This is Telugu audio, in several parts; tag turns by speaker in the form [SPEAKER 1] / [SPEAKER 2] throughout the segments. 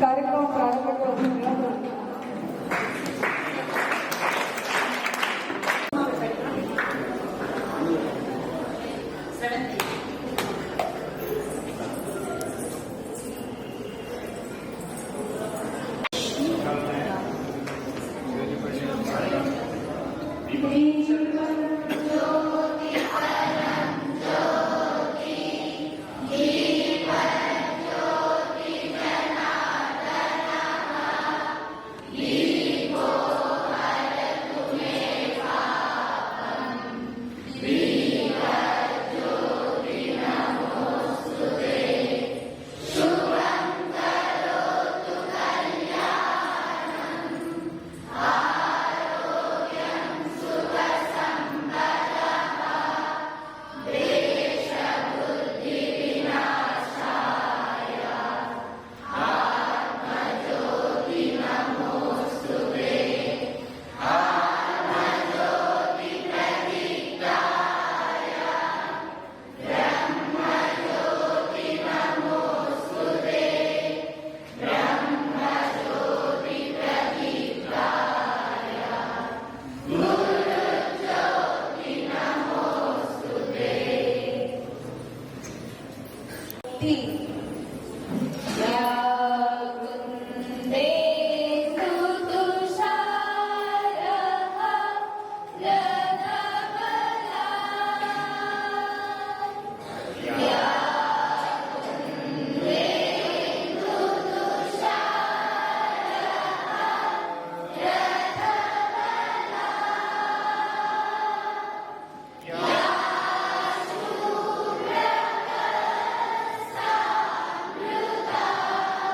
[SPEAKER 1] కార్యక్రమం ప్రారంభించవలసిందిగా కోరుతున్నాను. या कुन्देन्दु तुषारः रथबला या कुन्देन्दु तुषारः रथबला या शूरकर्सामृता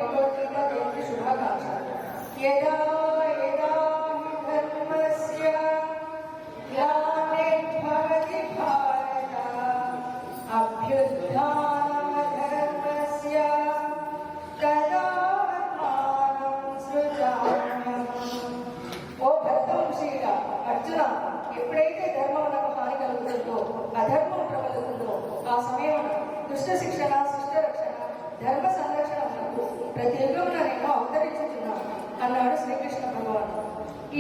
[SPEAKER 2] భగవద్గీత జయంతి శుభాకాంక్షలు. యదా యదా ధర్మస్య గ్లానిర్భవతి భారత అభ్యుత్థానమధర్మస్య తదాత్మానం సృజామ్యహం. ఓ భరతవంశీయుడా, అర్జున, ఎప్పుడైతే ధర్మమునకు హాని కలుగుతుందో, అధర్మం ప్రబలుతుందో, ఆ సమయంలో దుష్ట శిక్షణ, శిష్ట రక్షణ, ధర్మ సంరక్షణకు ప్రతి యుగంలో నేను అవతరించుతున్నాను అన్నాడు శ్రీకృష్ణ భగవానుడు.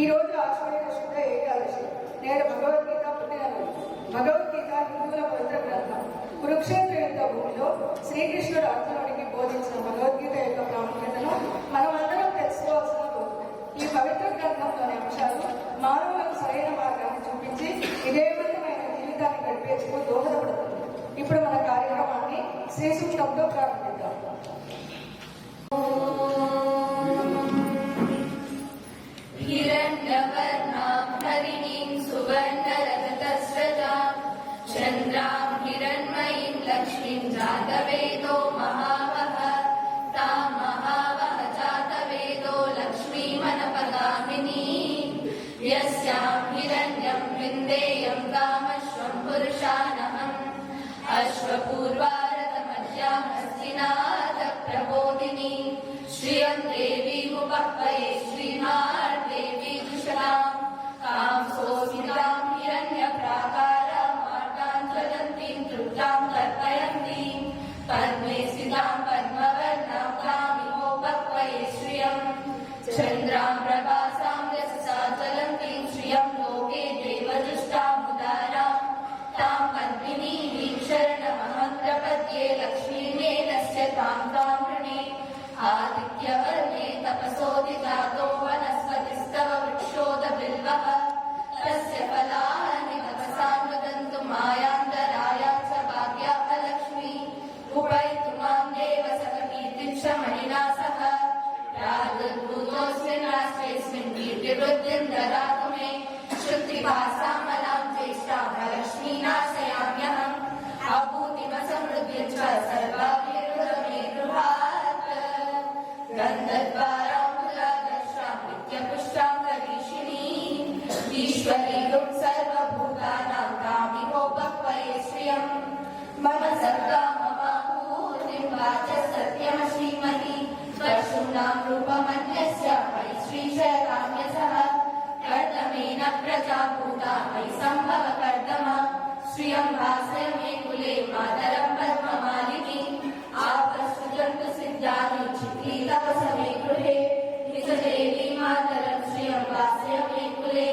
[SPEAKER 2] ఈ రోజు ఆశ్వయుజ శుద్ధ ఏకాదశి. నేడు భగవద్గీత పుట్టినరోజు. భగవద్గీత హిందువుల పవిత్ర గ్రంథం. కురుక్షేత్ర యుద్ధ భూమిలో శ్రీకృష్ణుడు అర్జునుడికి బోధించిన భగవద్గీత యొక్క ప్రాముఖ్యతను మనమందరం తెలుసుకోవాల్సిన రోజు. ఈ పవిత్ర గ్రంథంలోని అంశాలు మానవులకు సరైన మార్గాన్ని చూపించి విజయవంతమైన జీవితాన్ని గడిపేందుకు దోహదపడుతుంది. ఇప్పుడు మన కార్యక్రమాన్ని శ్రీ సూక్తంతో ప్రారంభిద్దాం.
[SPEAKER 1] हिरण्यवर्णां हरिणीं सुवर्णरजतस्रजां चन्द्रां हिरण्मयीं लक्ष्मीं जातवेदो महावः तां महावः जातवेदो लक्ष्मीमनपगामिनीं यस्यां हिरण्यं विन्देयं कामश्वं पुरुषानहम् अश्वपूर्वारतमध्यां हस्तिनाथप्रबोधिनी श्रियं देवीमुपह्वये श्रीमार्देवी कुशलां कां सोऽसितां हिरण्यप्राकारां मार्गां ज्वलन्तीं तृप्तां तर्पयन्तीं पद्मे स्थितां पद्मवर्णां कामिमोपह्वये श्रियं चन्द्रां प्रभासां यशसा ज्वलन्तीं श्रियं लोके देवदृष्टामुदारां तां पद्मिनीं शरणमहं प्रपद्ये लक्ष्मीमेनस्य तां तां वृणे आदित्यवर्णे तपसोदिजातो वनस्पतिस्तव वृक्षोदबिल्वः तस्य फलानि तपसां वदन्तु मायान्तरायां च भाग्याः लक्ष्मी उपैतु मां देव सककीर्तिं शमनिना सह प्रादुर्भूतोऽस्मिन् राष्ट्रेऽस्मिन् कीर्तिवृद्धिं ददातु मे श्रुतिभासामलां ज्येष्ठां लक्ष्मीनाशयाम्यहम् अभूतिमसमृद्धिं च सर्वाभिर्मे गृहात् गन्धद्वारां नित्यपुष्टां करीषिणीम् ईश्वरीं सर्वभूतानां कामिमोपह्वये श्रियम् मम सर्गाममाहूतिं वाच सत्यमश्रीमहि पशूनां रूपमन्यस्य मयि श्रीशैकाम्यसः कर्दमेन प्रजाभूता मयि सम्भव कर्दम श्रियं भास्य मे कुले मातरं पद्ममालिनी आपस्तुजन्तु सिद्धानि चित्रीतपस मे गृहे निजदेवी मातरं श्रियं भास्य मे कुले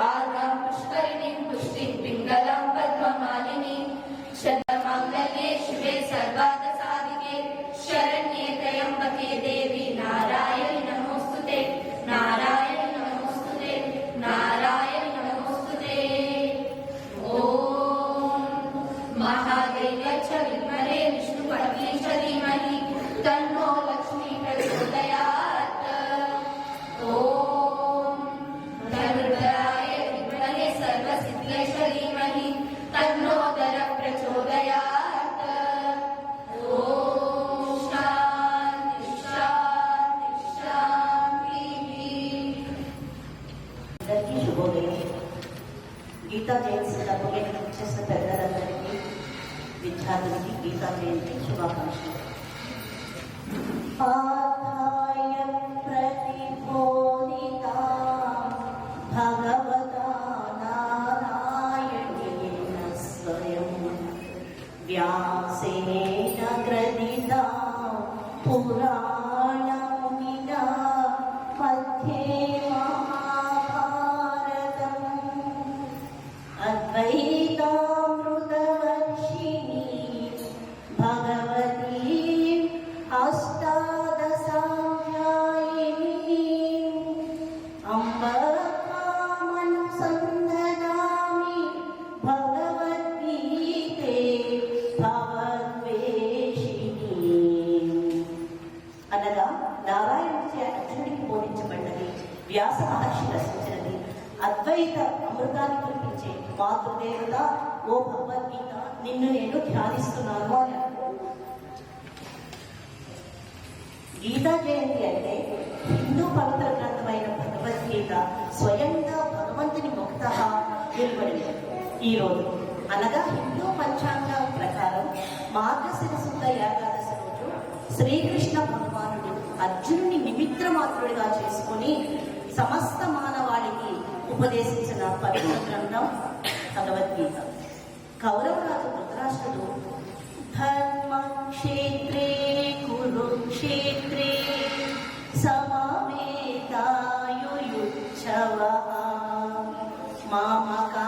[SPEAKER 1] आर्गां पुष्करिणीं पुष्टिं पिङ्गलां पद्ममालिनी शतमङ्गल्ये शिवे सर्वार्थसाधिके शरण्ये त्र्यम्बके देवी नारायणि नमोऽस्तुते नारायणि नमोऽस्तुते नारायणि नमोऽस्तुते ॐ महादेव च विद्महे विष्णुपत्नी च धीमहि तन्नो लक्ष्मी प्रचोदयात् ॐ धनुर्धराय विद्महे सर्वसिद्धये च धीमहि तन्नो दरः प्रचोदयात् ॐ शान्ति शान्ति शान्तिः.
[SPEAKER 3] అందరికీ శుభోదయం. గీతా జయంతి సందర్భంగా చేసిన పెద్దలందరికీ విద్యార్థులకి గీతా జయంతి శుభాకాంక్షలు. ఆదాయ ప్రతిబోధితా భగవతా నారాయణేన స్వయం వ్యాసేన గ్రథితా పురాణమునినా మధ్యే మహాభారతం అద్వైతామృతవర్షిణి భగవతీ అష్టాదశాధ్యాయిని అంబ కామనుసందదామి భగవద్గీతే భవద్వేషిణి అనగా నారాయణుడి అర్జునుడికి బోధించబడ్డది, వ్యాస మహర్షి రచించినది, అద్వైత అమృతాన్ని కురిపించే మాతృదేవత ఓ భగవద్గీత నిన్ను నేను ధ్యానిస్తున్నాను అని గీతా జయంతి అంటే హిందూ పవిత్ర గ్రంథమైన భగవద్గీత స్వయంగా భగవంతుని ముక్తః వెలువడింది. ఈరోజు అనగా హిందూ పంచాంగం ప్రకారం మార్గశిర శుద్ధ ఏకాదశి రోజు శ్రీకృష్ణ భగవానుడు అర్జునుని నిమిత్త మాత్రుడిగా చేసుకుని సమస్త మానవాళికి ఉపదేశించిన పవిత్ర గ్రంథం భగవద్గీత. కౌరవరాజు ధృతరాష్ట్రుడు ధర్మక్షేత్రే కురుక్షేత్రే సమవేతాయుయుత్సవః మామకా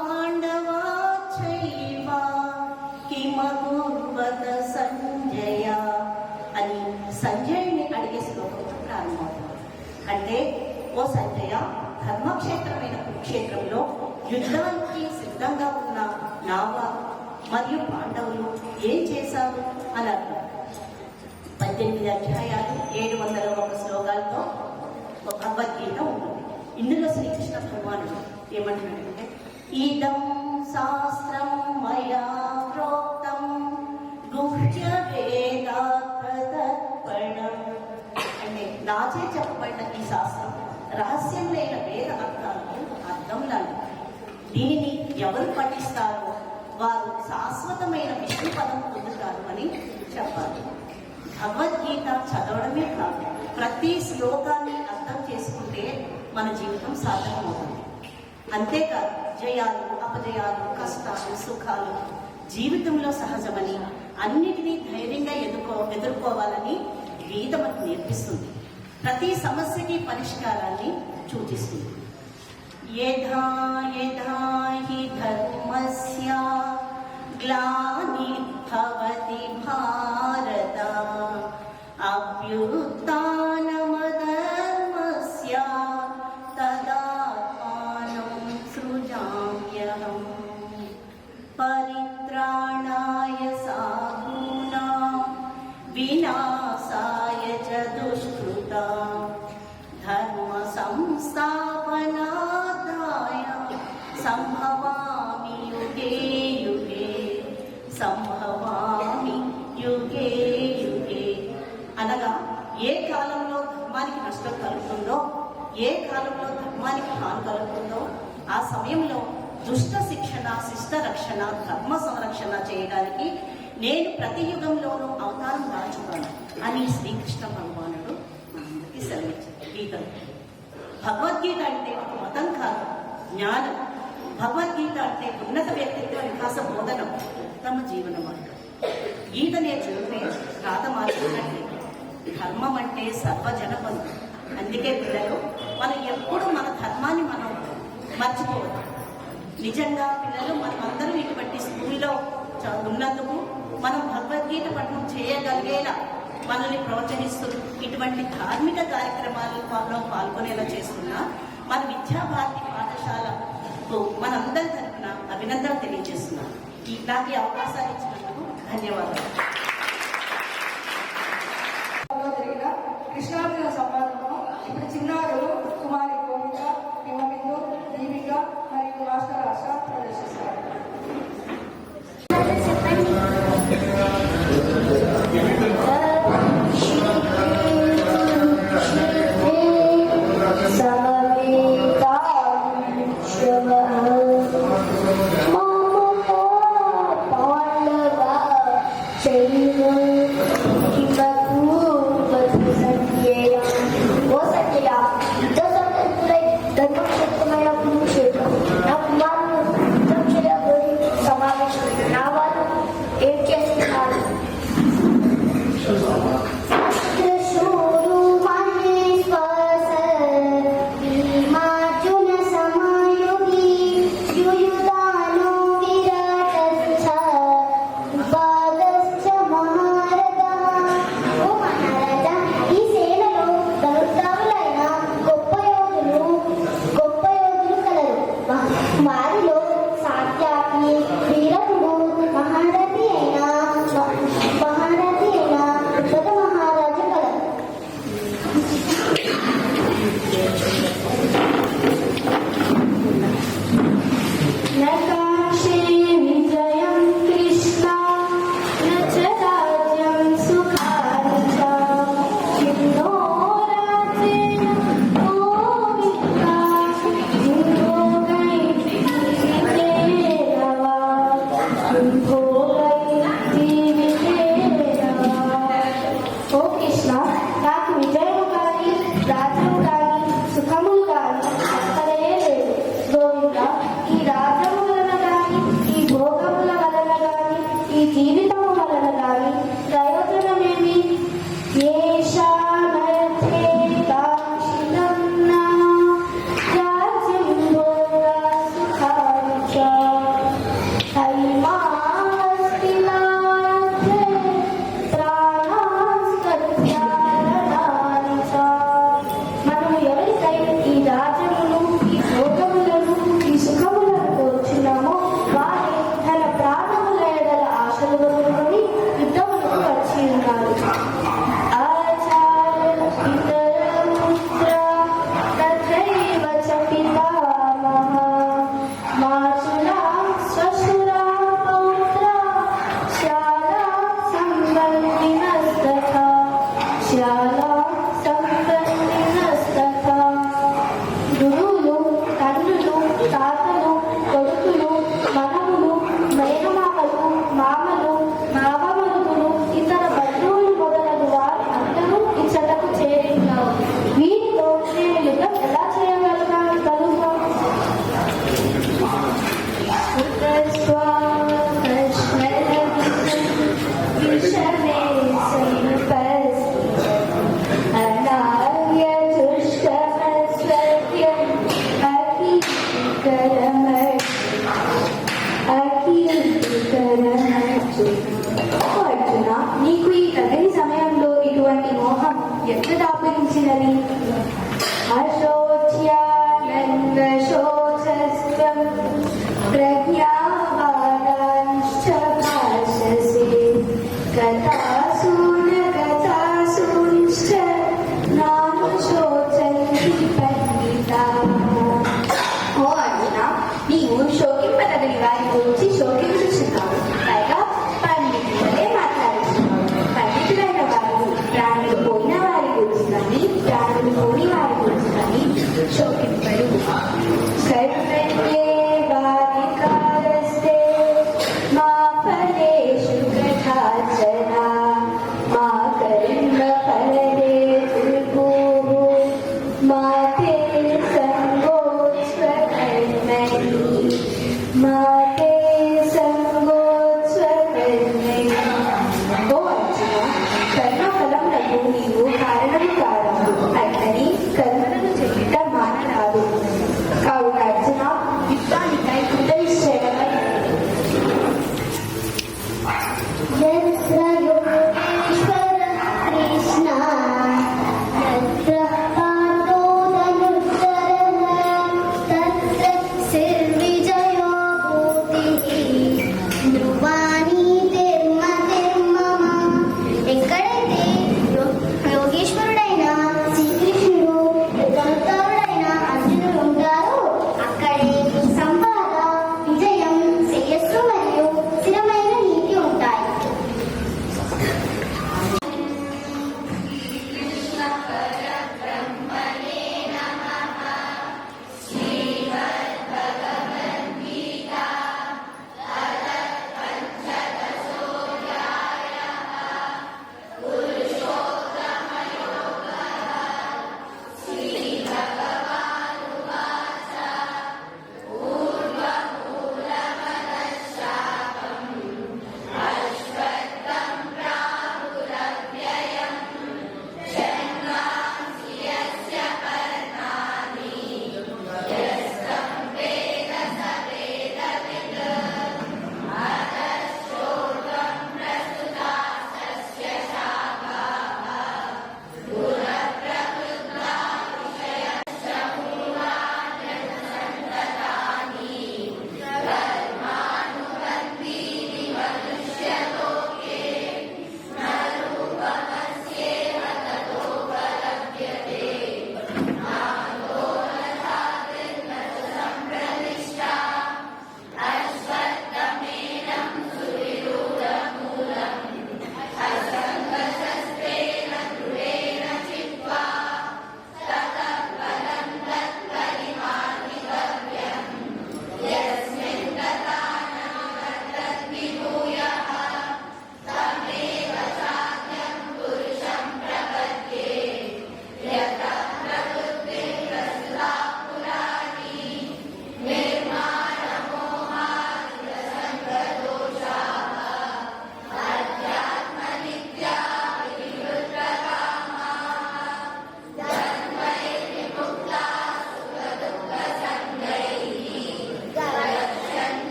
[SPEAKER 3] పాండవా చైవ కిమకుర్వత సంజయ అని సంజయుని అడిగే శ్లోకం ప్రారంభమవుతుంది. అంటే ఓ సంజయ, ధర్మక్షేత్రమైన కురుక్షేత్రంలో యుద్ధానికి సిద్ధంగా ఉన్న నావా మరియు పాండవులు ఏం చేశారు అని అర్థం. 18 అధ్యాయాలు 701 శ్లోకాలతో భగవద్గీత ఉంటుంది. ఇందులో శ్రీకృష్ణ భగవానుడు ఏమంటున్నాడంటే, ఇదం శాస్త్రం మయా ప్రోక్తం గుహ్య వేదాత్మతత్పరం. అంటే నాచే చెప్పబడిన ఈ శాస్త్రం రహస్యం లేని వేద అర్థాలకు అర్థం లాంటి. దీనిని ఎవరు పఠిస్తారో వారు శాశ్వతమైన విష్ణు పదం పొందుతారు అని చెప్పాలి. భగవద్గీత చదవడమే కాదు, ప్రతి శ్లోకాన్ని అర్థం చేసుకుంటే మన జీవితం సాధనమవుతుంది. అంతేకాదు జయాలు, అపజయాలు, కష్టాలు, సుఖాలు జీవితంలో సహజమని, అన్నిటినీ ధైర్యంగా ఎదుర్కోవాలని గీత మనకు నేర్పిస్తుంది. ప్రతి సమస్యకి పరిష్కారాన్ని సూచిస్తుంది. యథా యథా హి ధర్మస్య గ్లానిర్భవతి భారత అభ్యుత్థానమధర్మస్య తదాత్మానం సృజామ్యహం పరిత్రాణాయ సాధూనాం వినాశాయ చ దుష్కృతాం ధర్మ సంస్థాపనార్థాయ సంభవామి యుగే యుగే సంభవామి యుగే యుగే. అనగా ఏ కాలంలో ధర్మానికి నష్టం కలుగుతుందో, ఏ కాలంలో ధర్మానికి హాని కలుగుతుందో ఆ సమయంలో దుష్ట శిక్షణ, శిష్ట రక్షణ, ధర్మ సంరక్షణ చేయడానికి నేను ప్రతి యుగంలోనూ అవతారం దాచుతాను అని శ్రీకృష్ణ భగవానుడు మనందరికీ సెలవిచ్చారు గీతలు. భగవద్గీత అంటే ఒక మతం కాదు, జ్ఞానం. భగవద్గీత అంటే ఉన్నత వ్యక్తిత్వ వికాస బోధనం, తమ జీవన మార్గం. గీత నేర్చుకుంటే రాత మార్చుకున్నట్లే. ధర్మం అంటే సర్వజన బంధు. అందుకే పిల్లలు మనం ఎప్పుడు మన ధర్మాన్ని మనం మర్చిపోవద్దు. నిజంగా పిల్లలు మనమందరం ఇటువంటి స్కూల్లో ఉన్నందుకు మనం భగవద్గీత పఠనం చేయగలిగేలా మనల్ని ప్రోత్సహిస్తూ ఇటువంటి ధార్మిక కార్యక్రమాల్లో పాల్గొనేలా చేస్తున్న మన విద్యాభారతి పాఠశాలకు మనందరి తరఫున అభినందనలు తెలియజేస్తున్నాను. నాకు ఈ అవకాశాలు ఇచ్చినందుకు ధన్యవాదాలు.
[SPEAKER 2] జరిగిన కృష్ణార్జున సంవాదంలో ఇప్పుడు చిన్నారులు కుమారి గోవింద, హిమబిందు, దీపిక మరియు మాస్టర్ ఆశ ప్రదర్శిస్తారు.
[SPEAKER 1] Say
[SPEAKER 4] కృష్ణ, నాకు విజయము కానీ రాజ్యము కానీ సుఖములు కానీ అక్కడే లేదు. గోవింద, ఈ రాజ్యము వలన కానీ ఈ భోగముల వలన కానీ ఈ జీవితము వలన కానీ ప్రయోజనమేమి? ఏషామర్థే కాంక్షిణం నః రాజ్యం భోగా సుఖాని చ హైమావస్తినాథే ప్రాణాస్కత్యారణాని చ. మనము ఎవరికై ఈ రాజ్యమును ఈ భోగములను ఈ సుఖములను కోరుచున్నామో వారే తన ప్రాణముల ఎడల ఆశలు వదులుకొని యుద్ధములకు వచ్చి ఉన్నారు. ఆచార్య పితరపుత్ర తథైవ చ పితామహ మాతులా శ్వశురా పౌత్ర శాలా సంబంధినస్తథా శాలా సంబంధినస్తథా. గురువులు, తండ్రులు, తాతలు, కొడుకులు, మనములు, మేనమామలు, మామలు, మామమరుదులు, ఇతర బంధువులు మొదలగు వారు అందరూ ఇచ్చటకు చేరినారు. వీరితో నేను యుద్ధం ఎలా చేయగలుగుతాను? అర్జున, నీకు ఈ తగిన సమయంలో ఇటువంటి మోహం ఎట్లా దాపరించినది? అశోచ్యానందశోచస్వం ప్రజ్ఞావాదాంశ్చ భాషసే గతాసూన గతాసూంశ్చ నానుశోచంతి పండితాః. ఓ అర్జున, నీవు శోకింపదగని వారి గురించి శోకించుచున్నావు, పైగా పండితులే మాట్లాడుతున్నావు. పండితులైన వారు ప్రాణులు పోయిన వారి గురించి కానీ ప్రాణులు పోని వారి గురించి కానీ శోకింపడు. సర్వజ్ఞేవాధికారస్తే మా ఫలేషు కథాచన మా కర్మ ఫలదేతుర్భూః మా తే సంగోత్స్వకర్మణి మా తే సంగోత్స్వకర్మణి. ఓ అర్జున, కర్మఫలములకు నీవు కారణము కాదు. అట్లని కర్మలను చెయ్యుట మానరాదు.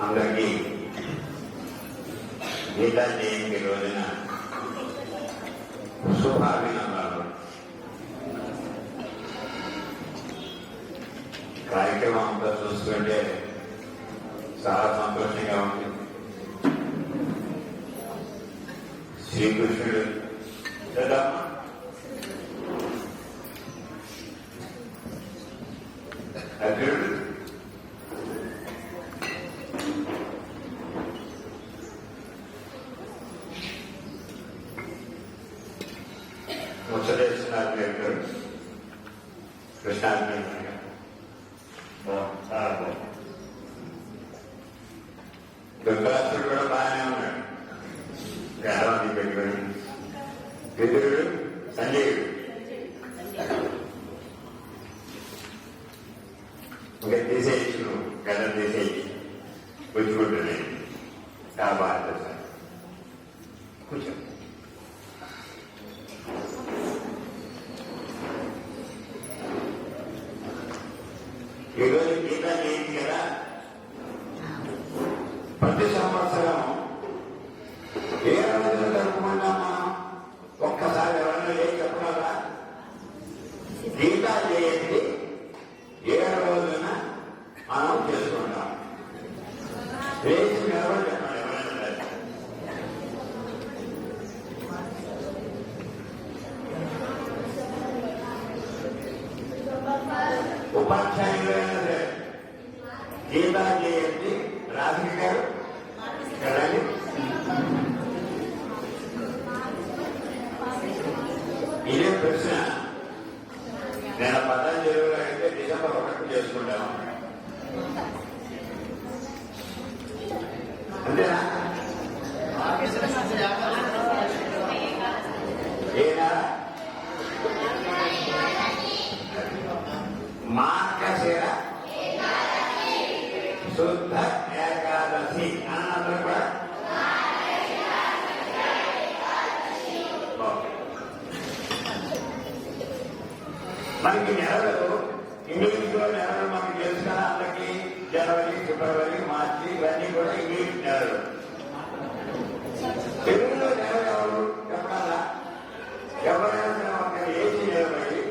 [SPEAKER 5] అందరికీ గీతా జయంతి రోజున శుభాభినందనలు. కార్యక్రమం అంతా చూస్తుంటే చాలా సంతోషంగా ఉంది. శ్రీకృష్ణుడు కదా అర్జునుడు ముచ్చటేశ్వర కృష్ణార్జునుడు దుర్గాసుడు కూడా బాగానే ఉన్నాడు. గర్వాన్ని పెట్టుకొని విదురుడు సంజయుడు ఇంకా తీసేయచ్చు, గద తీసేయి పుచ్చుకుంటున్నాయి. బాగా కూర్చో. ఈరోజు గీతా జయంతి కదా. ప్రతి సంవత్సరం ఏ రోజున జరుపుకున్నామా ఒక్కసారి ఎవరైనా ఏం చెప్పగలరా? గీతా జయంతి ఏ రోజున మనం చేసుకుంటాం? రేపు ఎవరు చెప్పండి. ఎవరైనా ఉపాధ్యాయులు అయినా సరే గీతా జయంతి రాధిక గారు కదండి. ఇదే ప్రశ్న నేను పతంజలిలో అయితే డిసెంబర్ 1 చేసుకుంటాను. అంతేనా? ఏనా మార్గశిర శుద్ధ ఏకాదశి అన్నప్పుడు కూడా మనకి నెలలు ఇంగ్లీష్లో నెలలు మనకి తెలుసు కదా. అందరికీ జనవరి, ఫిబ్రవరి, మార్చి ఇవన్నీ కూడా ఇంగ్లీష్ నెలలు. తెలుగులో నెలలు ఎవరు చెప్పాలా? ఎవరైనా సరే ఒక ఏసీ నిలబడి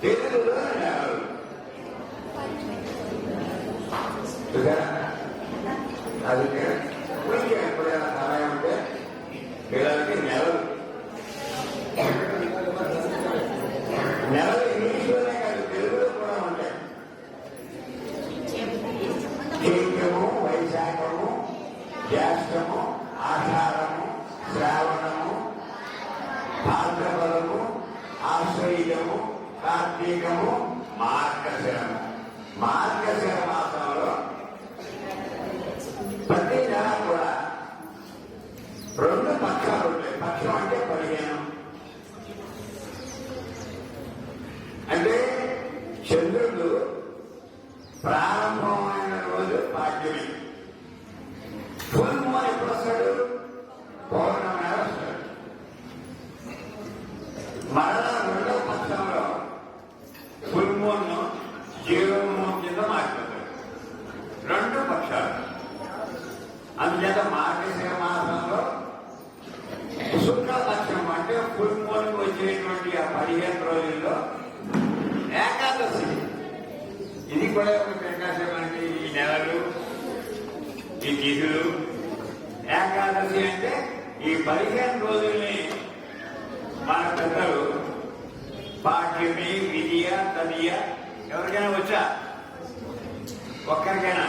[SPEAKER 5] తెలుగులో నెలలు అది ఎప్పుడైనా సమయం ఉంటే పిల్లలకి నెలలు ఇంగ్లీష్లోనే కాదు తెలుగులో కూడా ఉంటాయి. చైత్రము, వైశాఖము, జ్యేష్ఠము, ఆషాఢము, శ్రావణము, భాద్రపదము, ఆశ్వయుజము, కార్తీకము, మార్గశిరము. మార్గశిర మాసంలో ప్రతి నెల కూడా 2 పక్షాలు ఉంటాయి. పక్షం అంటే 15. అంటే చంద్రుడు ప్రారంభమైన రోజు పాడ్యమి. ఫుల్ మూన్ ఎప్పుడు వస్తాడు? పౌర్ణమి నాడు వస్తాడు. మరలా 2వ పక్షంలో ఫుల్ మూన్ జీరో మూన్ కింద మారిపోతాడు. 2 పక్షాలు. అందుచేత మార్గశిర మాసంలో శుక్లపక్షం అంటే ఫుల్ మూన్ వచ్చేటువంటి ఆ 15 రోజుల్లో ఏకాదశి. ఇది కూడా ఒక ప్రకాశం అంటే ఈ నెలలు, ఈ తిథులు. ఏకాదశి అంటే ఈ 15 రోజుల్ని మన పెద్దలు పాఠ్యమి, విద్య, తదియ ఎవరికైనా వచ్చా? ఒక్కరికైనా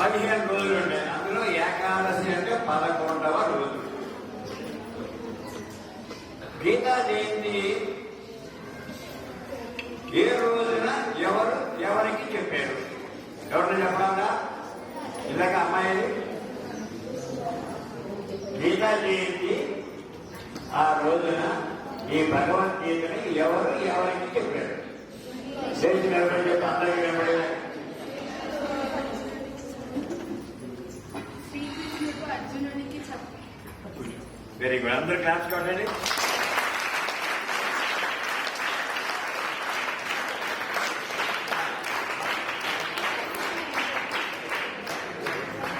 [SPEAKER 5] 15 రోజులు ఉంటాయి. అందులో ఏకాదశి అంటే 11వ రోజు. గీతా జయంతి ఏ రోజున ఎవరు ఎవరికి చెప్పారు? ఎవరిని చెప్పాలా? ఇలాగ అమ్మాయి గీతా జయంతి ఆ రోజున ఈ భగవద్గీతని ఎవరు ఎవరికి చెప్పారు? చేసిన ఎవరైనా చెప్పి అందరికీ వినపడే వెరీ గుడ్. అందరూ క్లాస్ కొట్టండి.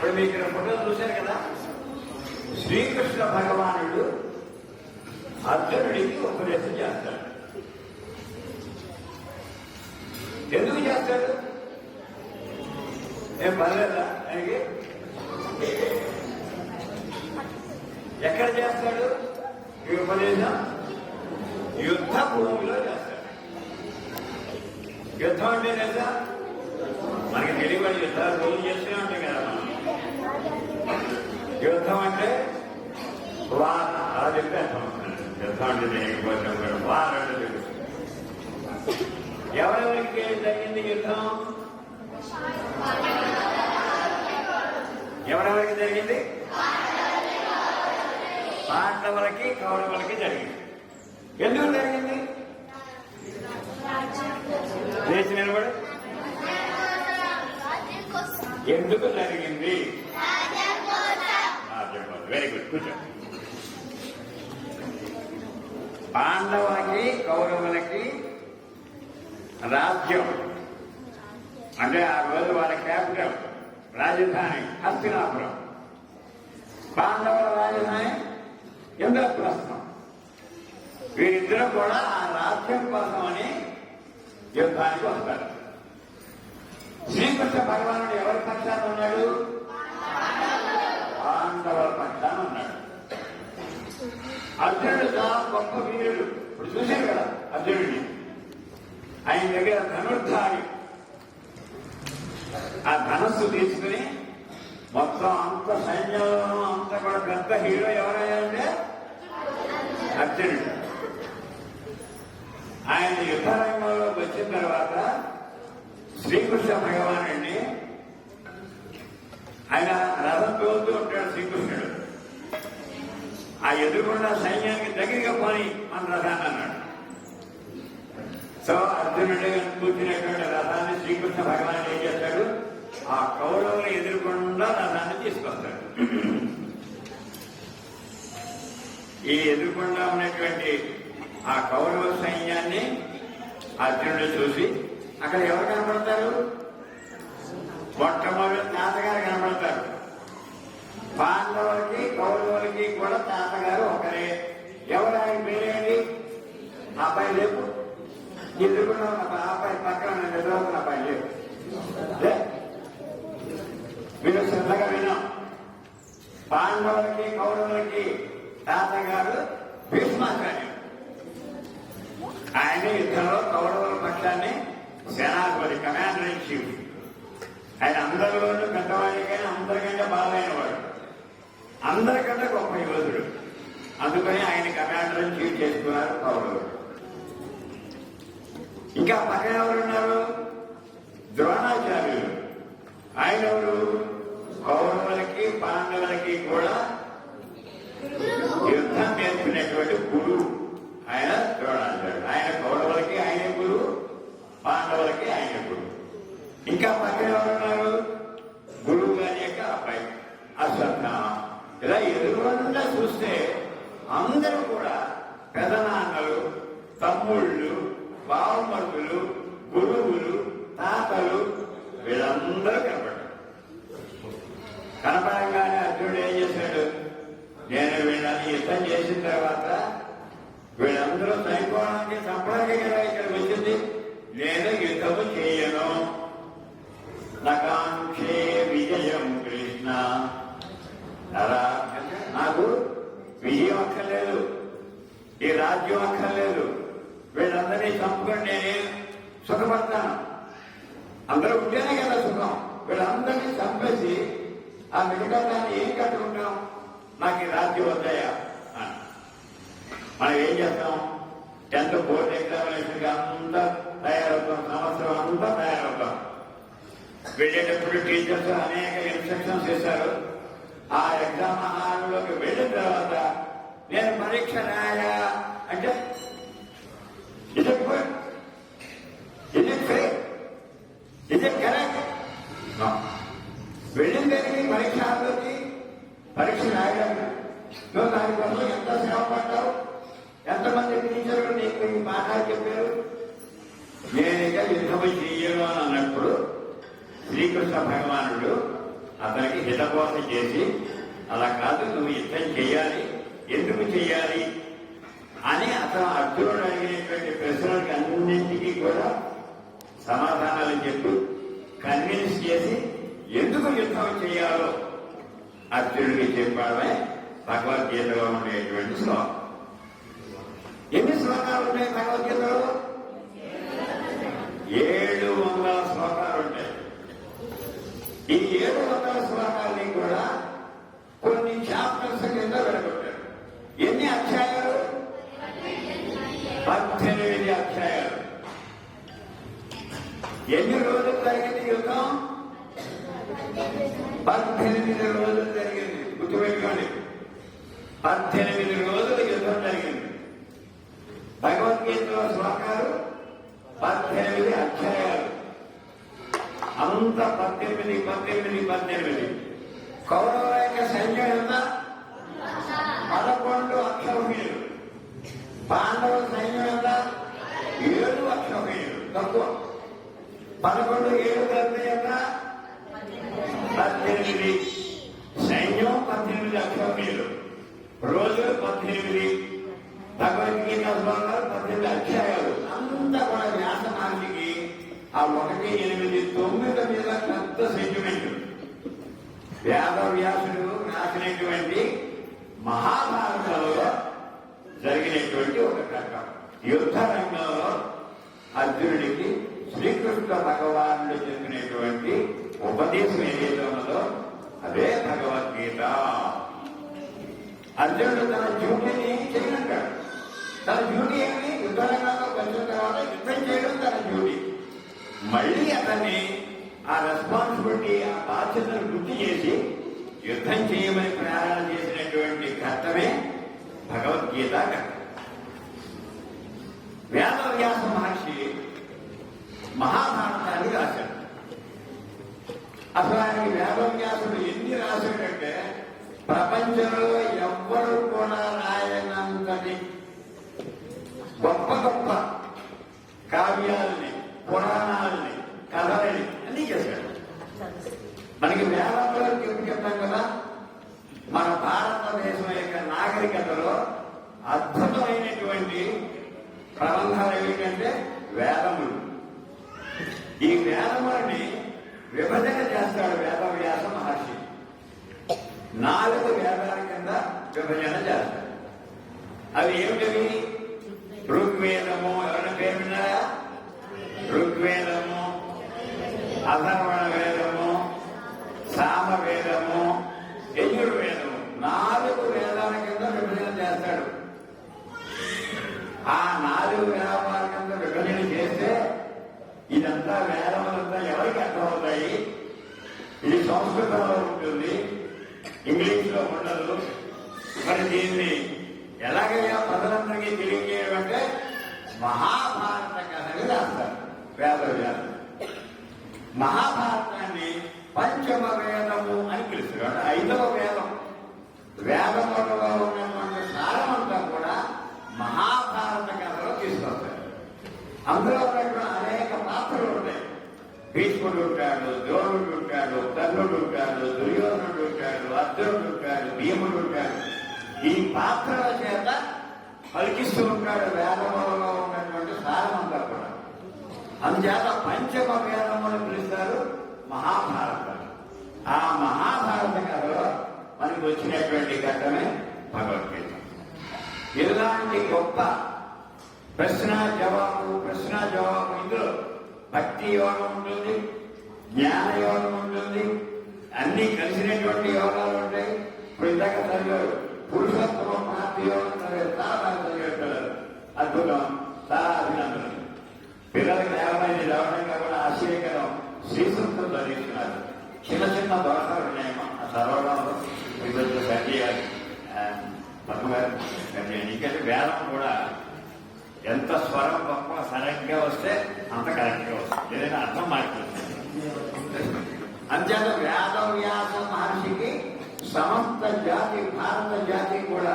[SPEAKER 5] ఇప్పుడు మీకు ఇక్కడ ఫోటోలు చూశారు కదా, శ్రీకృష్ణ భగవానుడు అర్జునుడికి ఉపదేశం చేస్తాడు. ఎందుకు చేస్తాడు? ఏం పర్లేదా ఆయనకి? ఎక్కడ చేస్తాడు ఈ ఉపదేశం? యుద్ధ భూమిలో చేస్తాడు. యుద్ధం అంటే తెలుసా? మనకి తెలియని యుద్ధాలు రోజు చేస్తూనే ఉంటాం కదా మనం. యుద్ధం అంటే వార్, అలా చెప్పేస్తాం. యుద్ధం అంటే తెలియకపోతే వార్ అంటే తెలుసు. ఎవరెవరికి జరిగింది యుద్ధం? ఎవరెవరికి జరిగింది? పాండవులకి కౌరవులకి జరిగింది. ఎందుకు జరిగింది? లేచి నిలబడి ఎందుకు జరిగింది? వెరీ గుడ్, కూర్చో. పాండవులకి కౌరవులకి రాజ్యం అంటే ఆ రోజు వాళ్ళ క్యాపిటల్ రాజధాని హస్తినాపురం. పాండవుల రాజధాని ఇంద్రప్రస్థం. వీరిద్దరూ కూడా ఆ రాజ్యం కోసమని యుద్ధానికి వస్తారు. శ్రీకృష్ణ భగవానుడు ఎవరి పక్షాన ఉన్నాడు? పాండవుల పక్షాన ఉన్నాడు. అర్జునుడు చాలా గొప్ప వీరుడు. ఇప్పుడు చూశారు కదా అర్జునుడిని. ఆయన దగ్గర ధనుర్ధారి. ఆ ధనస్సు తీసుకుని మొత్తం అంత సైన్యంలో అంత కూడా పెద్ద హీరో ఎవరయ్యారంటే అర్జునుడు. ఆయన యుద్ధ రంగంలోకి వచ్చిన తర్వాత శ్రీకృష్ణ భగవానుడిని ఆయన రథం తోలుతూ ఉంటాడు. శ్రీకృష్ణుడు ఆ ఎదురుకున్న సైన్యానికి దగ్గరగా పోని మన రథాన్ని అన్నాడు. సో అర్జునుడు కూర్చునేటువంటి రథాన్ని శ్రీకృష్ణ భగవాన్ ఏం చేస్తాడు? ఆ కౌరవులు ఎదుర్కొండా రథాన్ని తీసుకొస్తాడు. ఈ ఎదుర్కొండా ఉన్నటువంటి ఆ కౌరవ సైన్యాన్ని అర్జునుడు చూసి అక్కడ ఎవరు కనపడతారు? మొట్టమొదటి తాతగారు కనపడతారు. పాండవులకి కౌరవులకి కూడా తాతగారు ఒకరే. ఎవరు ఆయన పేరేంటి? అబ్బాయి లేపు. ఎదుర్కొన్న అబ్బాయి పక్కన ఎదుర్కొన్న అబ్బాయి లేవు. మీరు శ్రద్ధగా విన్నాం. పాండవులకి కౌరవులకి తాతగారు భీష్మాచార్యుడు. ఆయన యుద్ధంలో కౌరవుల పక్షాన్ని సేనాధిపతి, కమాండర్ ఇన్ చీఫ్. ఆయన అందరిలోనూ పెద్దవాడికైనా అందరికంటే బాలైన వాడు, అందరికంటే గొప్ప యోధుడు. అందుకని ఆయన కమాండర్ ఇన్ చీఫ్ చేసుకున్నారు కౌరవులు. ఇంకా పక్కన ఎవరున్నారు? ద్రోణాచార్యులు. ఆయన ఎవరు? కౌరవులకి పాండవులకి కూడా యుద్ధం నేర్పినటువంటి గురువు ఆయన ద్రోణాచార్యుడు. ఆయన కౌరవులకి ఆయన గురువు, పాండవులకి ఆయన గురువు. ఇంకా పక్కన ఎవరున్నారు? గురువు గారి యొక్క అబ్బాయి అశ్వత్థామ. ఇలా ఎదురుగా చూస్తే అందరూ కూడా పెదనాన్నలు, తమ్ముళ్ళు, బావమరుదులు, గురువులు, తాతలు, వీళ్ళందరూ కనపడ్డారు. కనపడంగానే అర్జునుడు ఏం చేశాడు? నేను వీళ్ళని యుద్ధం చేసిన తర్వాత వీళ్ళందరూ చనిపోవడానికి చంపడానికి కదా ఇక్కడికి వచ్చింది. నేను యుద్ధము చేయను. నకాంక్షే విజయం కృష్ణ. నాకు విజయం అక్కర్లేదు, ఈ రాజ్యం అక్కర్లేదు. వీళ్ళందరినీ చంపుకొని నేనే సుఖపడతాను. అందరూ ఉంటేనే కదా సుఖం. వీళ్ళందరినీ చంపేసి ఆ మిగతా దాన్ని ఏం కట్టుకుంటాం? నాకు ఈ రాజ్యం వద్దయా అని మనం ఏం చేస్తాం? 10th బోర్డు ఎగ్జామినేషన్ అంతా తయారవుతాం, సంవత్సరం అంతా తయారవుతాం. వెళ్ళేటప్పుడు టీచర్స్ అనేక ఇన్స్ట్రక్షన్స్ ఇస్తారు. ఆ ఎగ్జామ్ హాల్లోకి వెళ్ళిన తర్వాత నేను పరీక్ష రాయా అంటే it good, it fair, it correct. వెళ్ళిన దానికి పరీక్ష హాల్లోకి పరీక్ష రాయడానికి నువ్వు దానికోసం ఎంత శ్రమ పడ్డావు? ఎంతమంది టీచర్లు నీకు ఈ పాఠాలు చెప్పారు? నేనిక యుద్ధము చెయ్యను అని అన్నప్పుడు శ్రీకృష్ణ భగవానుడు అతనికి హితబోధ చేసి అలా కాదు నువ్వు యుద్ధం చేయాలి, ఎందుకు చేయాలి అని అతను అర్జునుడు అడిగినటువంటి ప్రశ్నలకి అన్నింటికీ కూడా సమాధానాలు చెప్పి కన్విన్స్ చేసి ఎందుకు యుద్ధం చేయాలో అర్జునుడికి చెప్పడమే భగవద్గీతలో ఉండేటువంటి శ్లోకం. ఎన్ని శ్లోకాలు ఉంటాయి భగవద్గీతలో? 700 శ్లోకాలు ఉంటాయి. ఈ 700 శ్లోకాలని కూడా కొన్ని చాప్టర్స్ కింద విడగొట్టారు. ఎన్ని అధ్యాయాలు? 18 అధ్యాయాలు. ఎన్ని రోజులు జరిగింది యుద్ధం? 18 రోజులు జరిగింది. గుర్తుపెట్టుకోండి, 18 రోజులు యుద్ధం జరిగింది. భగవద్గీతలో శ్లోకాలు 18 అధ్యాయాలు. అంత 18. కౌరవుల యొక్క సైన్యం ఎంత? 11 అక్షౌహిణులు. పాండవుల సైన్యం ఎంత? 7 అక్షౌహిణులు. తక్కువ. 11 7 కలిపి ఎంత? 18. సైన్యం 18 అక్షౌహిణులు. రోజులు 18. భగవద్గీత శ్లోకాలు 18 అధ్యాయాలు. అంతా కూడా వ్యాస మహర్షికి ఆ 1, 8, 9 మీద పెద్ద సెంటిమెంట్. వ్యాసుడు రాసినటువంటి మహాభారతంలో జరిగినటువంటి ఒక ఘట్టం. యుద్ధ రంగంలో అర్జునుడికి శ్రీకృష్ణ భగవానుడు చెప్పినటువంటి ఉపదేశం ఏదైతే ఉన్నదో అదే భగవద్గీత. అర్జునుడు తన డ్యూటీని చేయనంటాడు. తన డ్యూటీ ఏమి? యుద్ధ రంగంలో వచ్చిన తర్వాత యుద్ధం చేయడం తన డ్యూటీ. మళ్ళీ అతన్ని ఆ రెస్పాన్సిబిలిటీ, ఆ బాధ్యతను గుర్తు చేసి యుద్ధం చేయమని ప్రేరణ చేసినటువంటి ఘట్టమే భగవద్గీత ఘట్టం. వేదవ్యాస మహర్షి మహాభారతాన్ని రాశాడు. అసలు ఆయనకి వేదవ్యాసుడు ఎన్ని రాశాడంటే ప్రపంచంలో ఎవ్వరూ కూడా రాయనంతటి గొప్ప గొప్ప కావ్యాలని, పురాణాలని, కథలని అన్ని చేశాడు. మనకి వేదంలో చెప్తాం కదా, మన భారతదేశం యొక్క నాగరికతలో అద్భుతమైనటువంటి ప్రబంధాలు ఏమిటంటే వేదములు. ఈ వేదములని విభజన చేస్తాడు వేదవ్యాస మహర్షి. 4 వేదాల కింద విభజన చేస్తాడు. అవి ఏమిటవి? ఋగ్వేదము. ఎవరైనా పేరు విన్నారా? ఋగ్వేదము, అథర్వణ వేదము, సామవేదము, యజుర్వేదము. 4 వేదాల కింద విభజన చేస్తాడు. ఆ 4 వేదాల కింద విభజన చేస్తే ఇదంతా వేదములంతా ఎవరికి అర్థమవుతాయి? ఇది సంస్కృతంలో ఉంటుంది, ఇంగ్లీష్ లో ఉండదు. మరి దీన్ని ఎలాగైనా ప్రజలందరికీ తెలియజేయడం అంటే మహాభారత కథని రాస్తారు వేదవ్యాసం. మహాభారతాన్ని పంచమ వేదము అని పిలుస్తారు. 5వ వేదం. వేదములలో ఉన్నటువంటి సారమంతా కూడా మహాభారత కథలో తీసుకొస్తారు. అందులో ఉన్నటువంటి అనేక పాత్రలు ఉంటాయి. భీష్ముడు ఉంటాడు, ద్రోణుడు ఉంటాడు, కర్ణుడు ఉంటాడు, దుర్యోధనుడు ఉంటాడు, అర్జునుడు ఉంటాడు, భీముడు ఉంటాడు. ఈ పాత్రల చేత పలికిస్తూ ఉంటాడు వేదములలో ఉన్నటువంటి సారమంతా కూడా. అందుచేత పంచమ వేదములు పిలుస్తారు మహాభారతం. ఆ మహాభారత కథలో మనకు వచ్చినటువంటి ఘట్టమే భగవద్గీత. ఇలాంటి గొప్ప ప్రశ్న జవాబు ఇందులో భక్తి యోగం ఉంటుంది, జ్ఞాన యోగం ఉంటుంది, అన్ని కలిసినటువంటి యోగాలు ఉంటాయి. ఇప్పుడు ఇందాక చదివారు పురుషోత్తమ ప్రాప్తి యోగం చదివారు. చాలా బాగా చదివారు పిల్లలు. అద్భుతం, చాలా అభినందనలు. పిల్లలకి దేవాలయం రావడంగా కూడా ఆశ్చర్యకరం. శ్రీసూక్తం చదివిస్తున్నారు. చిన్న చిన్న దోషాలు ఉన్నాయేమో ఆ చదవడంలో. ఇప్పుడు సరిచేయాలి పద్మగారు సరిచేయాలి. ఇంకంటే వేదం కూడా ఎంత స్వరం గొప్ప సరిగ్గా వస్తే అంత కరెక్ట్ గా వస్తుంది. ఏదైనా అర్థం మాట్లాడుతుంది. అంతేత వేదవ్యాస మహర్షికి సమస్త జాతి, భారత జాతి కూడా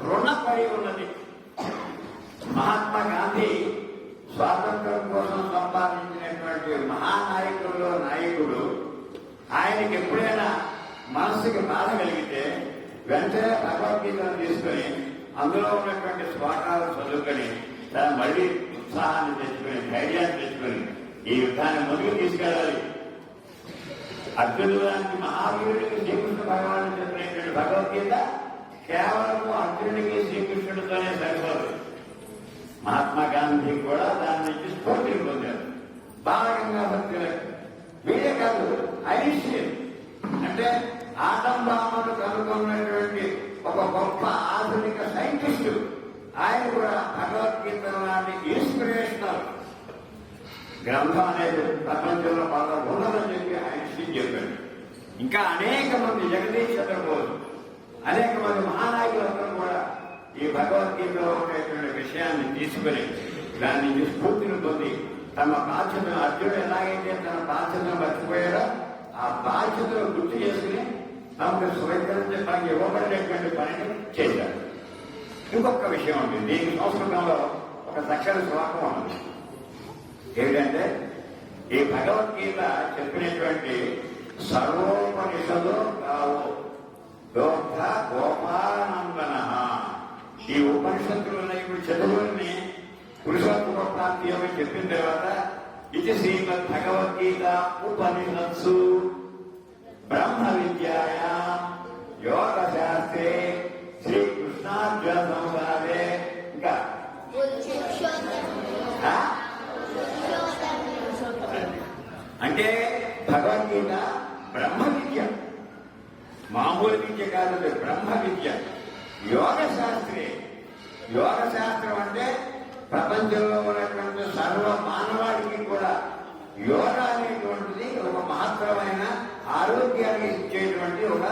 [SPEAKER 5] రుణపడి ఉన్నది. మహాత్మా గాంధీ స్వాతంత్రం కోసం సంపాదించినటువంటి మహానాయకుల్లో నాయకుడు. ఆయనకి ఎప్పుడైనా మనసుకి బాధ కలిగితే వెంటనే భగవద్గీతను తీసుకొని అందులో ఉన్నటువంటి శ్లోకాలు చదువుకొని దాన్ని మళ్ళీ ఉత్సాహాన్ని తెచ్చుకొని ధైర్యాన్ని తెచ్చుకొని ఈ యుద్ధాన్ని ముందుకు తీసుకెళ్ళాలి. అర్జునుడు లాంటి మహావీరుడికి శ్రీకృష్ణ భగవాను చెప్పినటువంటి భగవద్గీత కేవలం అర్జునుడికి శ్రీకృష్ణుడితోనే సరిపోదు. మహాత్మా గాంధీ కూడా దాని నుంచి స్ఫూర్తిని పొందారు. బాలగంగాధర్ వీడే కాదు, ఐన్స్టీన్ అంటే ఆటం బాంబును కనుగొన్నటువంటి ఒక గొప్ప ఆధునిక సైంటిస్టు, ఆయన కూడా భగవద్గీత లాంటి ఇన్స్పిరేషనల్ గ్రంథం అనేది ప్రపంచంలో బాగా ఉన్నదని చెప్పి ఐన్స్టీన్ చెప్పాడు. ఇంకా అనేక మంది, జగదీష్ చంద్రబోస్, అనేక మంది మహానాయకులందరూ కూడా ఈ భగవద్గీతలో ఉండేటువంటి విషయాన్ని తీసుకుని దాని నుంచి స్ఫూర్తిని పొంది తమ బాధ్యతను, అర్జునుడు ఎలాగైతే తన బాధ్యతను మర్చిపోయారో ఆ బాధ్యతను గుర్తు చేసుకుని తమకు స్వీకరించి తనకు ఇవ్వబడినటువంటి పనిని చేశారు. ఇంకొక విషయం ఉంది, దీనికి సంస్కృతంలో ఒక చక్కని శ్లోకం ఉంది. ఏంటంటే ఈ భగవద్గీత చెప్పినటువంటి సర్వోపనిషదు కావు యోగ గోపానందన. ఈ ఉపనిషత్తులను ఇప్పుడు చదువుల్ని పురుషోత్తమ ప్రాప్తి అని చెప్పిన తర్వాత ఇది శ్రీమద్ భగవద్గీత ఉపనిషత్సు బ్రహ్మ విద్యాయా యోగ శాస్త్రే శ్రీకృష్ణార్జున సంవాదే. ఇంకా అంటే భగవద్గీత బ్రహ్మ విద్య, మామూలు విద్య కాదు, బ్రహ్మ విద్య. యోగ శాస్త్రే, యోగ శాస్త్రం అంటే ప్రపంచంలో ఉన్నటువంటి సర్వ మానవాడికి కూడా యోగా అనేటువంటిది ఒక మహత్తరమైన ఆరోగ్యాన్ని ఇచ్చేటువంటి ఒక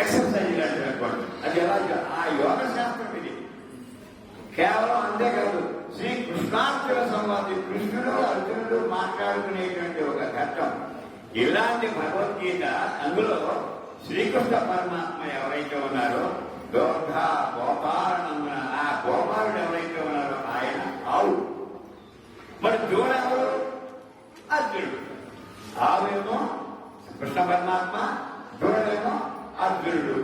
[SPEAKER 5] ఎక్సర్సైజ్ లాంటి. అది ఎలా ఆ యోగ శాస్త్రం ఇది. కేవలం అంతేకాదు, శ్రీ కృష్ణార్జున సంవాది, కృష్ణుడు అర్జునుడు మాట్లాడుకునేటువంటి ఒక ఘట్టం. ఇలాంటి భగవద్గీత, అందులో శ్రీకృష్ణ పరమాత్మ ఎవరైతే ఉన్నారో యోగ గోపాలనంద, ఆ గోపాలుడు ఎవరైతే ఉన్నారో ఆయన ఆవు. మరి జోడెవరు? అర్జునుడు. ఆవేమో కృష్ణ పరమాత్మ, జోడేమో అర్జునుడు.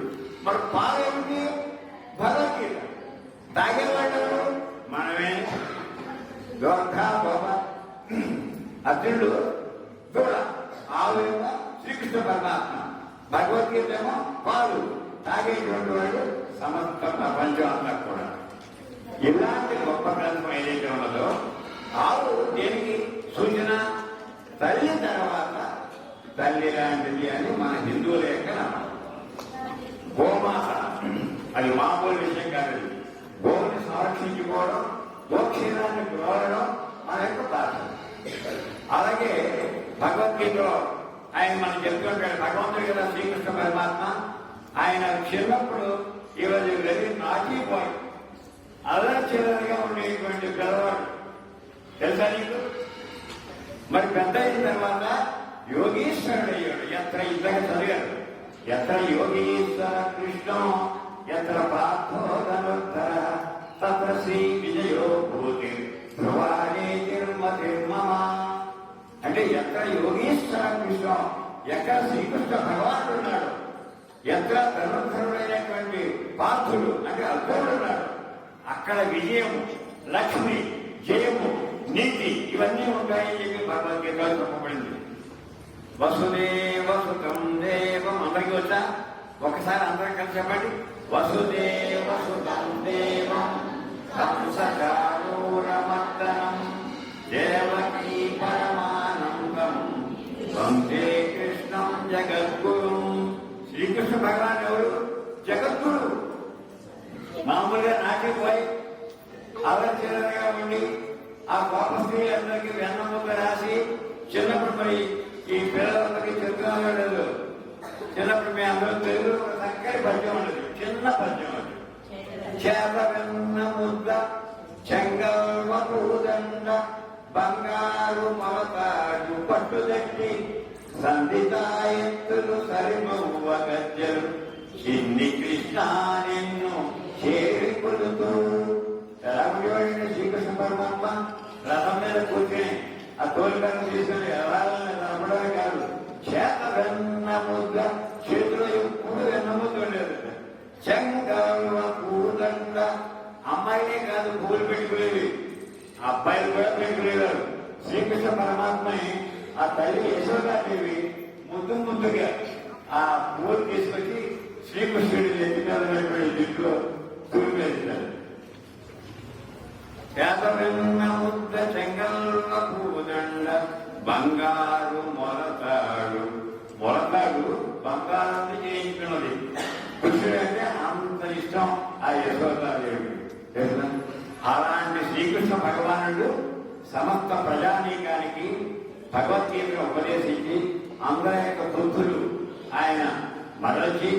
[SPEAKER 5] మరి పాలేమిటి? భగవద్గీత. తాగేవాళ్ళు మనమే. యోగ గోపా, అర్జునుడు జోడ, ఆవేమో శ్రీకృష్ణ పరమాత్మ, భగవద్గీత ఏమో పాలు. తాగేటువంటి వాళ్ళు సమస్త ప్రపంచం అంతా కూడా. ఇలాంటి గొప్ప గ్రంథం ఏదైతే ఉన్నదో, ఆవు దేనికి సూచన? తల్లి తర్వాత తల్లి లాంటిది అని మన హిందువుల యొక్క నమ్మకం. గోమాత అది మామూలు విషయం కాదు. గోవుని సంరక్షించుకోవడం, గోక్షీరాన్ని కోరడం మన యొక్క బాధ్యత. అలాగే భగవద్గీతలో ఆయన మనం చెప్తుంటాడు, భగవంతుడు కదా శ్రీకృష్ణ పరమాత్మ. ఆయన చిన్నప్పుడు ఈరోజు వెళ్ళి నాచిపోయి అలా చిన్నగా ఉండేటువంటి పిల్లవాడు తెలుసా నీకు? మరి పెద్ద అయిన తర్వాత యోగీశ్వరుడు అయ్యాడు. ఎత్ర ఇంతగా చదివాడు, ఎత్ర యోగీశ్వర కృష్ణం ఎత్ర పార్థోధనుత్తర తత్ర శ్రీ విజయో భూతి ధ్రువాణి తిరుమతిర్మమ. అంటే ఎక్కడ యోగీశ్వర కృష్ణం, ఎక్కడ శ్రీకృష్ణ భగవానుడు ఉన్నాడు, ఎక్కడ ధనుర్ధరుడైనటువంటి పార్థుడు అంటే అర్జునుడు ఉన్నాడు, అక్కడ విజయము, లక్ష్మి, జయము, నీతి ఇవన్నీ ఉంటాయని చెప్పి భగవద్గీతలో చెప్పబడింది. వసుదేవసుతం దేవం. అందరికీ వచ్చా? ఒకసారి అందరం కలిసి చెప్పండి. వసుదేవసుతం దేవం కంసచారూరమర్దనం దేవకీ పరమానందం వందే కృష్ణం జగద్గురు. శ్రీకృష్ణ భగవాన్ ఎవరు? జగద్గురు. మామూలుగా నాటిపోయి అలచరగా ఉండి ఆ గొప్ప స్త్రీలందరికీ వెన్నముక రాసి చిన్నప్పుడు మరి ఈ పిల్లలందరికీ చెప్తున్నాడు. చిన్నప్పుడు మీ అందరూ తెలుగు ఒక చక్కటి పద్యం ఉండదు, చిన్న పద్యం అది. చేత వెన్న ముద్ద చెంగల్వ పూదండ బంగారు మమతాడు పట్టుదట్టి సంధితాయత్తులు సరిమవ్వ గజ్జలు చిన్ని కృష్ణ నిన్ను చేరి కొలుతూ. ఎలా ఉండేవాడి శ్రీకృష్ణ పరమాత్మ? రథం మీద కూర్చొని ఆ తోలికను తీసుకుని ఎలా నడపడమే కాదు, చేత వెన్న ముద్ద శ్రీకృష్ణ పరమాత్మని ఆ తల్లి యశోదాదేవి ముద్దుగా ఆ పూలు తీసుకొచ్చి శ్రీకృష్ణుడి ఎత్తిపోయిన దిక్కులో తూర్పేస్తారు. పేదవెన్న ముద్ద చెంగల్ల పూదండ బంగారు మొలతాడు బంగారాన్ని చేయించున్నది. కృష్ణుడు అంటే అంత ఇష్టం ఆ యశోదాదేవి. అలాంటి శ్రీకృష్ణ భగవానుడు సమస్త ప్రజానీకానికి భగవద్గీతను ఉపదేశించి అందరి యొక్క బుద్ధులు ఆయన మరచి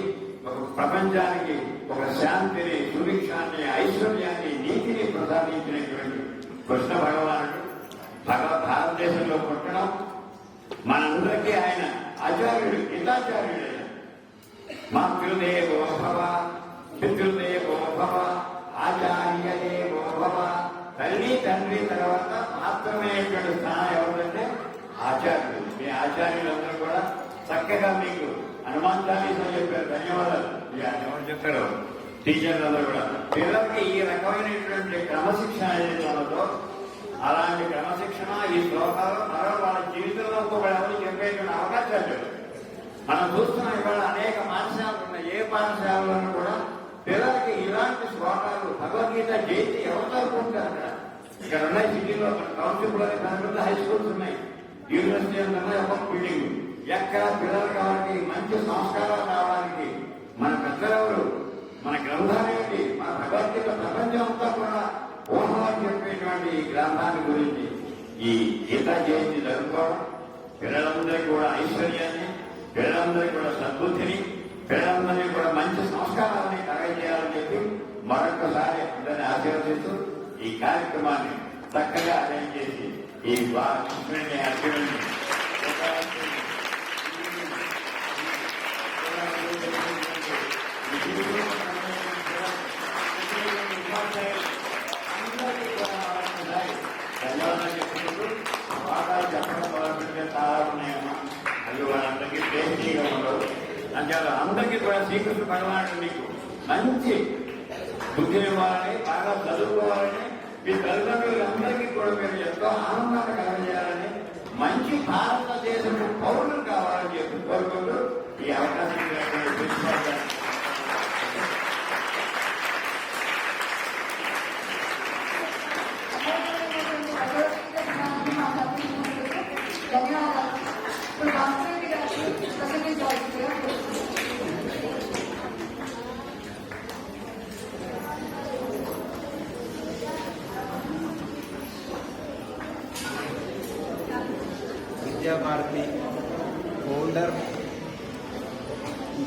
[SPEAKER 5] ఒక ప్రపంచానికి ఒక శాంతిని, సుభిక్షాన్ని, ఐశ్వర్యాన్ని, నీతిని ప్రసాదించినటువంటి కృష్ణ భగవానుడు భారతదేశంలో పుట్టడం మనందరికీ ఆయన ఆచార్యుడు, హితాచార్యుడు. మాతృదేవో భవ, పితృదేవో భవ, ఆచార్యదేవో భవ. తల్లి తండ్రి తర్వాత మాత్రమేటువంటి స్థానం ఎవరంటే ఆచార్యుడు. మీ ఆచార్యులందరూ కూడా చక్కగా మీకు హనుమాన్ చాలీసా చెప్పారు. ధన్యవాదాలు. ఎవరు చెప్పారు? టీచర్లు అందరూ కూడా పిల్లలకి ఈ రకమైనటువంటి క్రమశిక్షణ ఏదైతే ఉన్నదో అలాంటి క్రమశిక్షణ ఈ శ్లోకాలు మరో వాళ్ళ జీవితంలో కూడా ఎవరు చెప్పేటువంటి అవకాశాలు మనం చూస్తున్నాం. ఇవాళ అనేక పాఠశాలలు ఉన్నాయి. ఏ పాఠశాలలోనూ కూడా పిల్లలకి ఇలాంటి శ్లోకాలు భగవద్గీత జయంతి ఎవరు జరుపుకుంటారు? ఇక్కడ ఉన్నాయి సిటీలో టౌన్షిప్ లోనే పెద్ద హై స్కూల్స్ ఉన్నాయి, యూనివర్సిటీ ఉన్నాయి, ఒక బిల్డింగ్. ఎక్కడ పిల్లలు కావాలని మంచి సంస్కారాలు కావడానికి మన పెద్దలెవరు, మన గ్రంథాలేంటి, మన భగవద్గీత ప్రపంచం అంతా కూడా ఊహని చెప్పేటువంటి ఈ గ్రంథాన్ని గురించి ఈ గీతా జయంతి జరుపుకోవడం పిల్లలందరికీ కూడా ఐశ్వర్యాన్ని, పిల్లలందరికీ కూడా సద్బుద్ధిని, పిల్లలందరినీ కూడా మంచి సంస్కారాలని కలగజేయాలని చెప్పి మరొకసారి అందరినీ ఆశీర్వదిస్తూ ఈ కార్యక్రమాన్ని చక్కగా అరేంజ్ చేసి ఈ కృష్ణుని అర్జునుని ధన్యవాదాలు చెప్పుకుంటూ పాఠాలు చెప్పడం మొదలుపెట్టే చాలా ఉన్నాయమ్మా. అది వాళ్ళందరికీ టేస్టీగా ఉండవు. అంతేకాదు అందరికీ కూడా శ్రీకృష్ణ భగవానుడు మీకు మంచి బుద్ధినివ్వాలని, బాగా చదువుకోవాలని, మీ తల్లిదండ్రులందరికీ కూడా మీరు ఎంతో ఆనందాన్ని కలగజేయాలని, మంచి భారతదేశపు పౌరులు కావాలని చెప్పి కోరుకుంటూ ఈ అవకాశం
[SPEAKER 2] ధన్యవాదాలు. ఇప్పుడు మాస్టర్ గారు ప్రసంగించవలసిందిగా
[SPEAKER 6] విద్యాభారతి ఫౌండర్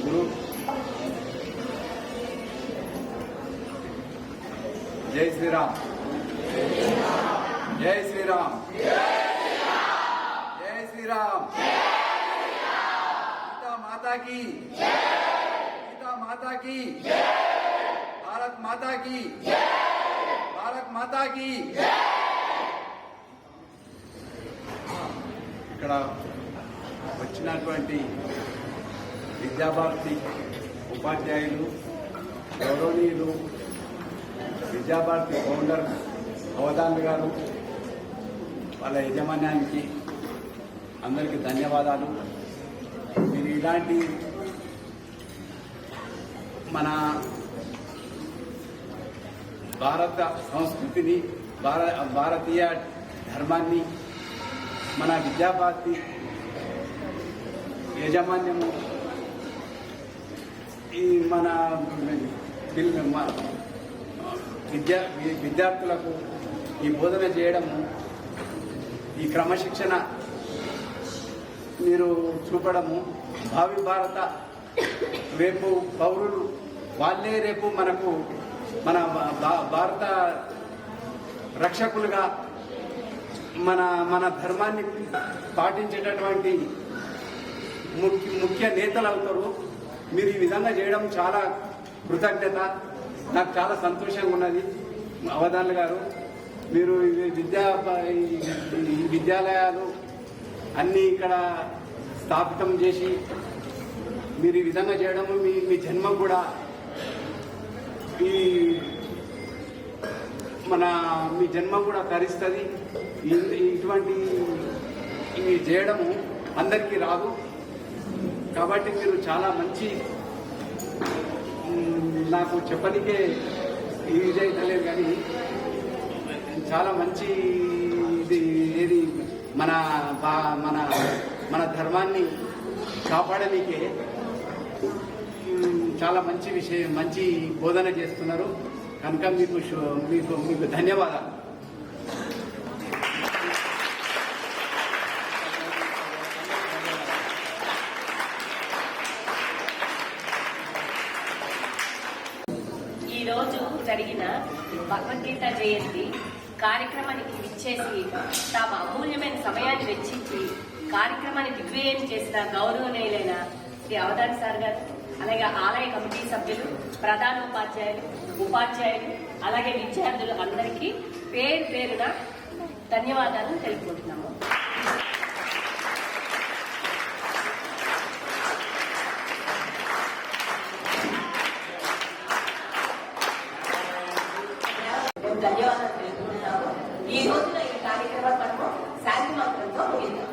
[SPEAKER 6] గ్రూప్ జై శ్రీరామ్, జై శ్రీరామ్, జై శ్రీరామ్. గీతా మాతా की, గీతా మాతా की, భారత్ మాతా की, భారత్ మాతా की. ఇక్కడ వచ్చినటువంటి విద్యాభారతి ఉపాధ్యాయులు, గౌరవనీయులు, విద్యాభారతి ఫౌండర్ అవధాన్ గారు, వాళ్ళ యజమాన్యానికి అందరికీ ధన్యవాదాలు. మీరు ఇలాంటి మన భారత సంస్కృతిని, భారతీయ ధర్మాన్ని, మన విద్యాభారతి యాజమాన్యము ఈ మన విద్యార్థులకు ఈ బోధన చేయడము, ఈ క్రమశిక్షణ మీరు చూపడము, భావి భారత రేపు పౌరులు వాళ్ళే రేపు మనకు మన భారత రక్షకులుగా మన ధర్మాన్ని పాటించేటటువంటి ముఖ్య నేతలు అవుతారు. మీరు ఈ విధంగా చేయడం చాలా కృతజ్ఞత. నాకు చాలా సంతోషంగా ఉన్నది. అవధాన్ గారు, మీరు ఈ విద్యాలయాలు అన్నీ ఇక్కడ స్థాపితం చేసి మీరు ఈ విధంగా చేయడం మీ జన్మ కూడా మీ జన్మ కూడా తరిస్తుంది. ఇటువంటి చేయడము అందరికీ రాదు. కాబట్టి మీరు చాలా మంచి, నాకు చెప్పనికే యూజ్ అవుతలేదు కానీ చాలా మంచి ఇది ఏది మన మన మన ధర్మాన్ని కాపాడనీకే చాలా మంచి విషయం, మంచి బోధన చేస్తున్నారు కనుక మీకు మీకు మీకు ధన్యవాదాలు.
[SPEAKER 7] ఈరోజు జరిగిన భగవద్గీత జయంతి కార్యక్రమానికి విచ్చేసి తమ అమూల్యమైన సమయాన్ని వెచ్చించి కార్యక్రమాన్ని దిగ్విజయం చేసిన గౌరవనీయులైన శ్రీ అవధాని సార్ గారు, అలాగే ఆలయ కమిటీ సభ్యులు, ప్రధానోపాధ్యాయులు, ఉపాధ్యాయులు, అలాగే విద్యార్థులు అందరికీ పేరు పేరున ధన్యవాదాలు తెలుపుకుంటున్నాము. ధన్యవాదాలు తెలుపుకుంటున్నాము. ఈ రోజున ఈ కార్యక్రమం మనము శాంతి మంత్రంతో ముగిద్దాం.